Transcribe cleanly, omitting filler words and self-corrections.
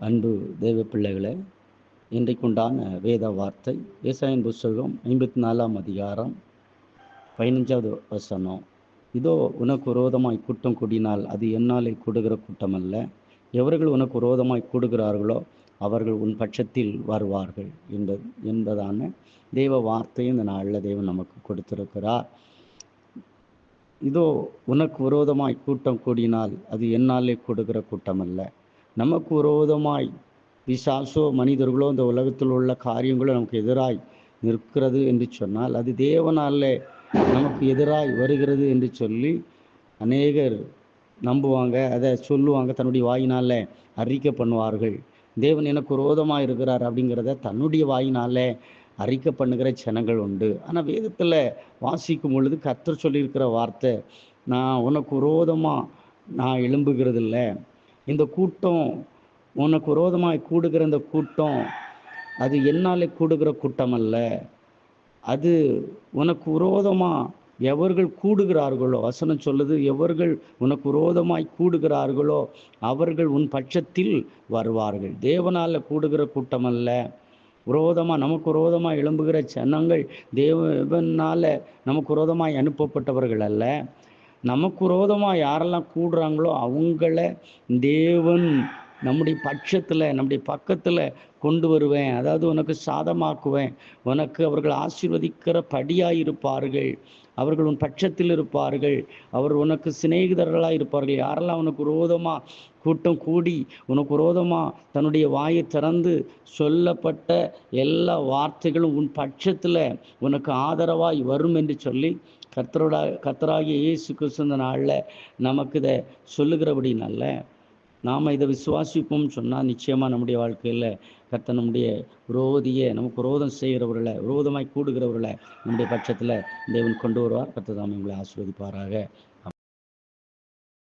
அன்பு தெய்வ பிள்ளைகளே, இன்றைக்குண்டான வேத வார்த்தை ஏசாயின் புஸ்தகம் 54ஆம் அதிகாரம் 15வது வசனம். இதோ உனக்கு விரோதமாய் கூட்டம் கூடினால் அது என்னாலே கூடுகிற கூட்டம் அல்ல. எவர்கள் உனக்கு விரோதமாய் கூடுகிறார்களோ அவர்கள் உன் பட்சத்தில் வருவார்கள் என்பதான தெய்வ வார்த்தையும் இந்த நாளில் தேவன் நமக்கு கொடுத்திருக்கிறார். இதோ உனக்கு விரோதமாய் கூட்டம் கூடினால் அது என்னாலே கூடுகிற கூட்டம் அல்ல. நமக்கு விரோதமாய் பிசாசோ மனிதர்களோ இந்த உலகத்தில் உள்ள காரியங்களோ நமக்கு எதிராய் நிற்கிறது என்று சொன்னால் அது தேவனாலே நமக்கு எதிராய் வருகிறது என்று சொல்லி அநேகர் நம்புவாங்க, அதை சொல்லுவாங்க, தன்னுடைய வாயினால் அறிக்கை பண்ணுவார்கள். தேவன் எனக்கு விரோதமாக இருக்கிறார் அப்படிங்கிறத தன்னுடைய வாயினால் அறிக்கை பண்ணுகிற ஜனங்கள் உண்டு. ஆனால் வேதத்தில் வாசிக்கும் பொழுது கர்த்தர் சொல்லியிருக்கிற வார்த்தை, நான் உனக்கு விரோதமாக நான் எழும்புகிறது இல்லை. இந்த கூட்டம் உனக்கு விரோதமாக கூடுகிற இந்த கூட்டம் அது என்னாலே கூடுகிற கூட்டம் அல்ல. அது உனக்கு விரோதமாக எவர்கள் கூடுகிறார்களோ, வசனம் சொல்லுது, எவர்கள் உனக்கு விரோதமாய் கூடுகிறார்களோ அவர்கள் உன் பட்சத்தில் வருவார்கள். தேவனால் கூடுகிற கூட்டம் அல்ல. நமக்கு விரோதமாக எழும்புகிற ஜனங்கள் தேவனால் நமக்கு விரோதமாய் அனுப்பப்பட்டவர்கள் அல்ல. நமக்கு விரோதமாக யாரெல்லாம் கூடுறாங்களோ அவங்கள தேவன் நம்முடைய பட்சத்தில், நம்முடைய பக்கத்தில் கொண்டு வருவேன். அதாவது உனக்கு சாதமாக்குவேன். உனக்கு அவர்கள் ஆசீர்வதிக்கிற படியாக இருப்பார்கள். அவர்கள் உன் பட்சத்தில் இருப்பார்கள். அவர் உனக்கு சிநேகிதர்களாக இருப்பார்கள். யாரெல்லாம் உனக்கு விரோதமாக கூட்டம் கூடி உனக்கு விரோதமாக தன்னுடைய வாயை திறந்து சொல்லப்பட்ட எல்லா வார்த்தைகளும் உன் பட்சத்தில் உனக்கு ஆதரவாய் வரும் என்று சொல்லி கர்த்தராகிய இயேசு கிறிஸ்து இந்த நாளில் நமக்கு இதை சொல்லுகிறபடினால நாம் இதை விசுவாசிப்போம்னு சொன்னால் நிச்சயமாக நம்முடைய வாழ்க்கையில் கர்த்தர் நம்முடைய விரோதியை, நமக்கு விரோதம் செய்கிறவர்களை, விரோதமாய் கூடுகிறவர்களை நம்முடைய பட்சத்தில் தேவன் கொண்டு வருவார். கர்த்தர் தாமே உங்களை ஆசீர்வதிப்பாராக.